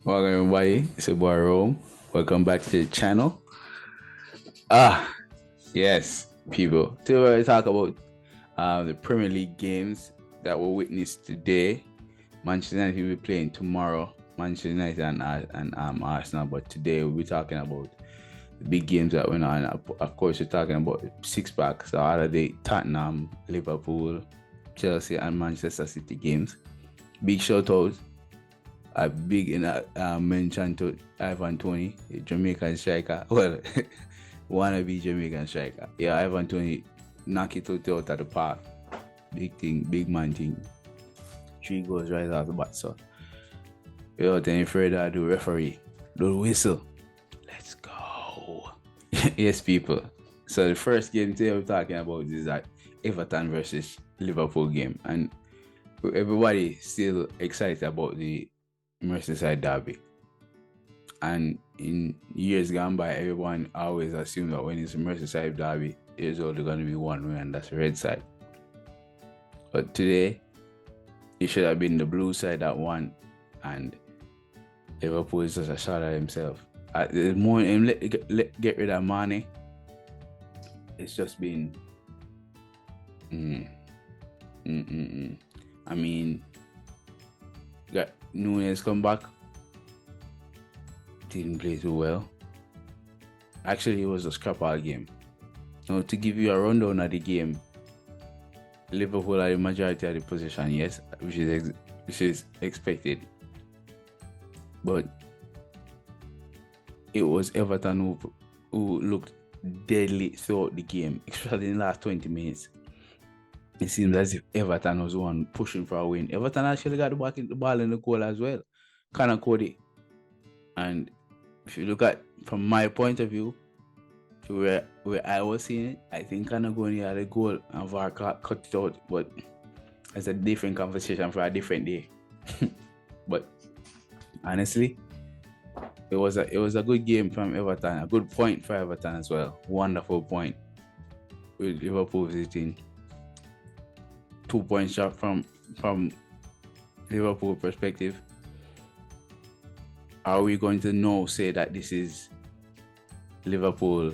Welcome everybody. It's your boy Rome. Welcome back to the channel. Yes, people. Today we talk about the Premier League games that were witnessed today. Manchester United will be playing tomorrow. Manchester United and Arsenal. But today we'll be talking about the big games that went on. Of course, we're talking about six packs. So out of the Tottenham, Liverpool, Chelsea, and Manchester City games. Big shout out a big mention to Ivan Tony, a Jamaican striker. Well, wannabe Jamaican striker. Yeah, Ivan Tony knock it out of the park. Big thing, big man thing. 3 goals right out the bat. So, without any further ado, referee, the whistle. Let's go. Yes, people. So the first game today we're talking about is that Everton versus Liverpool game, and everybody still excited about the Merseyside derby. And in years gone by, everyone always assumed that when it's a Merseyside derby, there's only going to be one way, and that's the red side. But today, it should have been the blue side that won, and Liverpool is just a shot at himself. At the moment, get rid of Mane. It's just been. I mean, got Nunes come back. Didn't play too well. Actually, it was a scrap all game. Now, to give you a rundown of the game, Liverpool had the majority of the possession, yes, which is expected. But it was Everton who looked deadly throughout the game, especially in the last 20 minutes. It seems as if Everton was the one pushing for a win. Everton actually got the ball in the goal as well. Kind of Cody. And if you look at from my point of view, where I was seeing it, I think Kanagoni had a goal and VAR cut it out, but it's a different conversation for a different day. But honestly, it was a good game from Everton, a good point for Everton as well. Wonderful point with Liverpool visiting. 2 points shot from Liverpool perspective. Are we going to say that this is Liverpool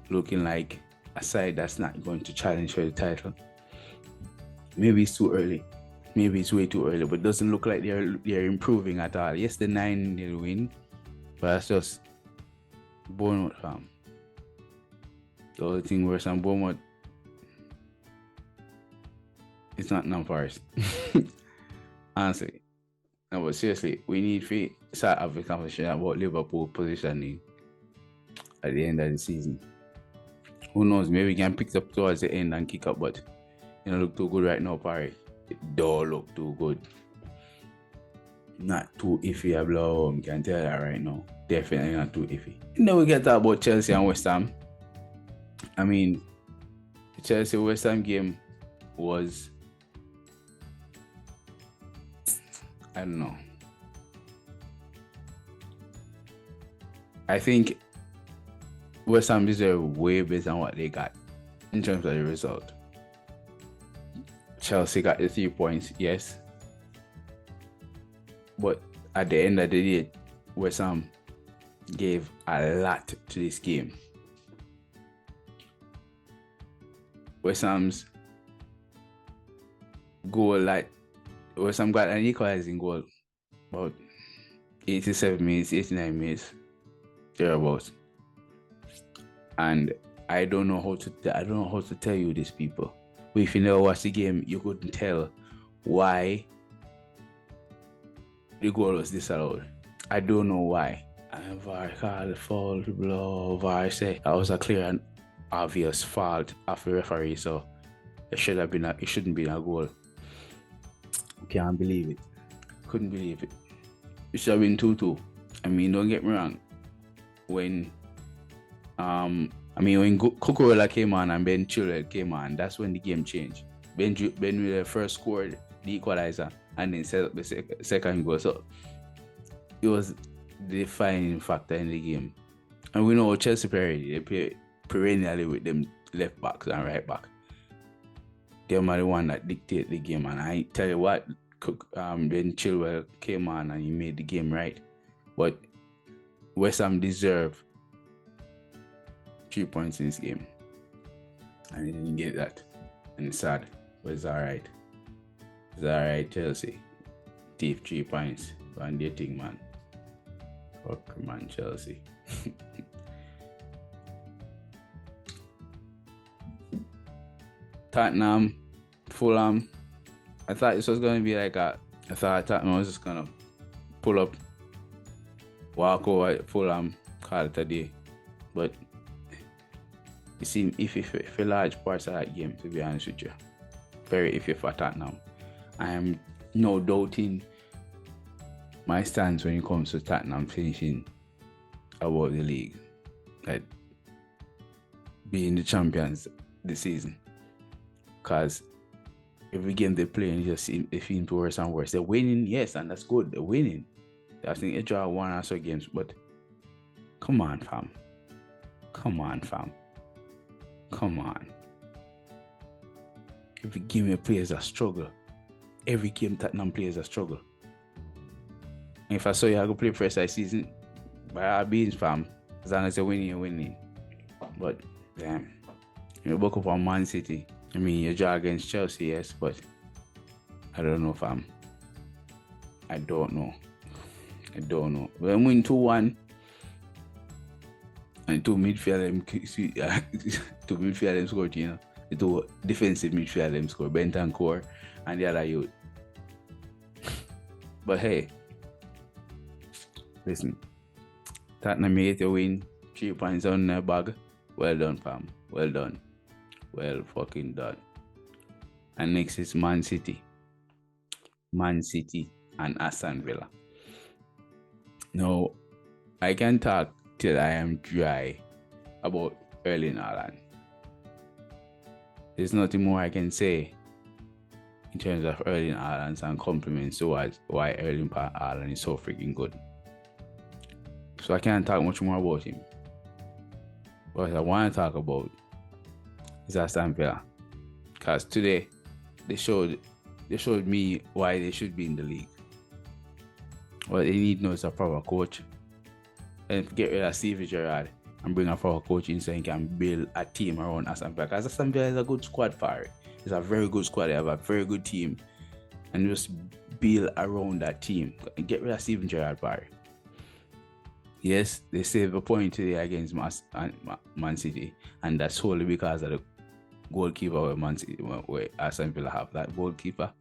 looking like a side that's not going to challenge for the title? Maybe it's too early. Maybe it's way too early, but it doesn't look like they're improving at all. Yes, the 9-0 win, but that's just Bournemouth, fam. The other thing worse than Bournemouth, it's not non-Forest. Honestly. No, but seriously, we need to start having a conversation about Liverpool positioning at the end of the season. Who knows? Maybe we can pick it up towards the end and kick up, but it don't look too good right now, Parry. It don't look too good. Not too iffy, I blow. I can tell that right now. Definitely not too iffy. And then we get talk about Chelsea and West Ham. I mean, the Chelsea West Ham game was, I don't know. I think West Ham deserve way better than what they got in terms of the result. Chelsea got the 3 points, yes. But at the end of the day, West Ham gave a lot to this game. West Ham's goal, like West Ham got an equalizing goal about 87 minutes, 89 minutes, thereabouts. And I don't know how to tell you this, people. But if you never watched the game, you couldn't tell why the goal was disallowed. I don't know why. And VAR called the foul, blow. VAR said that was a clear and obvious fault of the referee, so it shouldn't be a goal. Can't believe it. Couldn't believe it. It should have been 2-2. I mean, don't get me wrong. When Cucurella came on and Ben Chilwell came on, that's when the game changed. Ben Chilwell first scored the equalizer and then set up the second goal. So it was the defining factor in the game. And we know Chelsea they play perennially with them left backs and right back. Them are the one that dictate the game. And I tell you what, Ben Chilwell came on and he made the game right. But West Ham deserve 3 points in this game. And they didn't get that. And it's sad. But it's alright. It's alright, Chelsea. Thief 3 points. And they think, man. Fuck, man, Chelsea. Tottenham, Fulham. I thought this was going to be like I thought Tottenham was just going to pull up, walk over Fulham, call it a day. But you see, if a large parts of that game, to be honest with you, very iffy for Tottenham. I am no doubting my stance when it comes to Tottenham finishing above the league, like being the champions this season. Because every game they play, and just they seem to worse and worse. They're winning, yes, and that's good. They're winning. I think they draw one or so games, but come on, fam. Come on. Every game they play is a struggle. Every game Tottenham plays a struggle. And if I saw you, I go play for the season, by all means, fam. As long as you're winning. But damn, you woke up on Man City. I mean, you draw against Chelsea, yes, but I don't know, fam. I don't know. When win 2-1, and two midfield them scored, you know. The two defensive midfield them scored, Bentancur and the other youth. But hey, listen, Tottenham made a win, 3 points on their bag. Well done, fam. Well done. Well fucking done. And next is Man City and Aston Villa. Now, I can talk till I am dry about Erling Haaland. There's nothing more I can say in terms of Erling Haaland and compliments towards why Erling Haaland is so freaking good. So I can't talk much more about him. What I want to talk about is Aston Villa. Because today they showed me why they should be in the league. What they need now is a proper coach. And get rid of Stevie Gerrard and bring a proper coach in so he can build a team around Aston Villa. Because Aston Villa is a good squad for it. It's a very good squad. They have a very good team. And just build around that team. And get rid of Steven Gerrard for it. Yes, they saved a point today against Man City. And that's solely because of the goalkeeper where Aston Villa have. That goalkeeper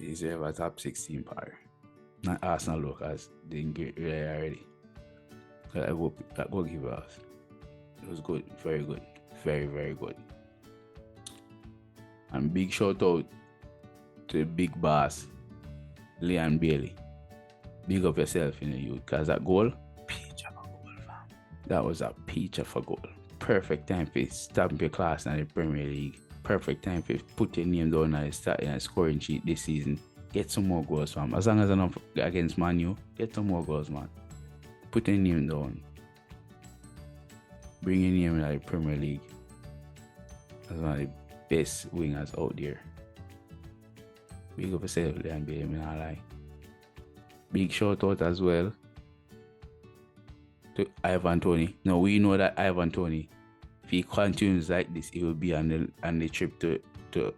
is a top 16 player. Not Arsenal look as they didn't get rid of already. That goalkeeper was good, very good, very, very good. And big shout out to the big boss, Leon Bailey. Big up yourself in the youth, because that goal, peach of a goal, fam. That was a peach of a goal. Perfect time for stamp your class in the Premier League. Perfect time for put your name down and start in a scoring sheet this season. Get some more goals, fam. As long as enough against Man U, get some more goals, man. Put your name down. Bring your name in the Premier League. That's one of the best wingers out there. Big up yourself, Leon Bailey, I'm not lie. Big shout out as well to Ivan Toney. Now we know that Ivan Toney, if he continues like this, he will be on the trip to the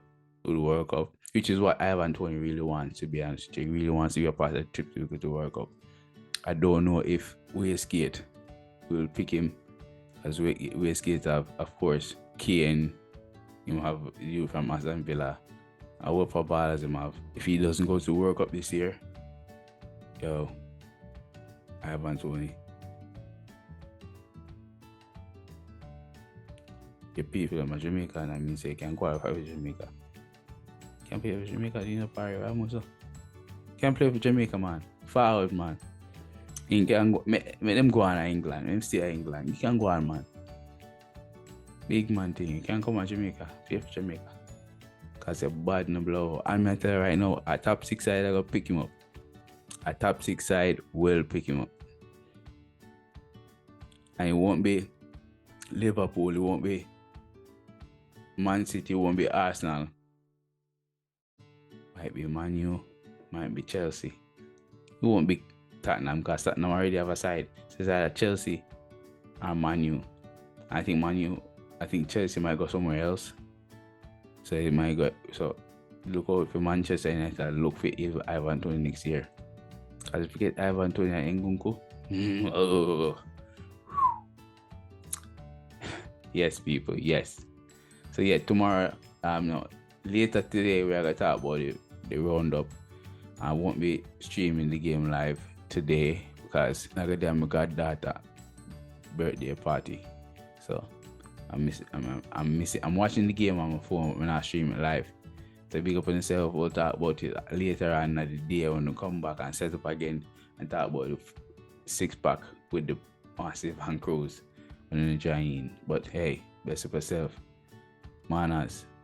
World Cup, which is what Ivan Toney really wants, to be honest. He really wants to be a part of the trip to the World Cup. I don't know if Westgate will pick him, as Westgate have, of course, Kane. You have you from Aston Villa. I hope for ballers him have. If he doesn't go to the World Cup this year, yo, Ivan Toney. The people in Jamaica, and I mean, say, can qualify for Jamaica. Can't play for Jamaica, you know, Paris, right? Can't play for Jamaica, man. Far out, man. You can go, make them go on to England. Let them stay in England. You can go on, man. Big man thing. You can't come to Jamaica. Play for Jamaica. Because you're bad in the blow. I'm going to tell you right now, a top 6 side, I go pick him up. A top 6 side will pick him up. And it won't be Liverpool, it won't be Man City, it won't be Arsenal. Might be Man U, might be Chelsea. It won't be Tottenham, because Tottenham already have a side. So it's either Chelsea or Man U. I think Chelsea might go somewhere else. So it might go. So look out for Manchester United. Look for Ivan Toney next year. As if you get Ivan Toney and Nkunku. Oh. Yes, people. Yes. So yeah, tomorrow. No, later today we are gonna talk about the roundup. I won't be streaming the game live today because I got my goddaughter birthday party. So I'm watching the game on my phone when I stream it live. So big up on yourself. We'll talk about it later on the day when we come back and set up again and talk about the 6-pack with the massive hand crews when you join in. But hey, best of yourself. Manaz.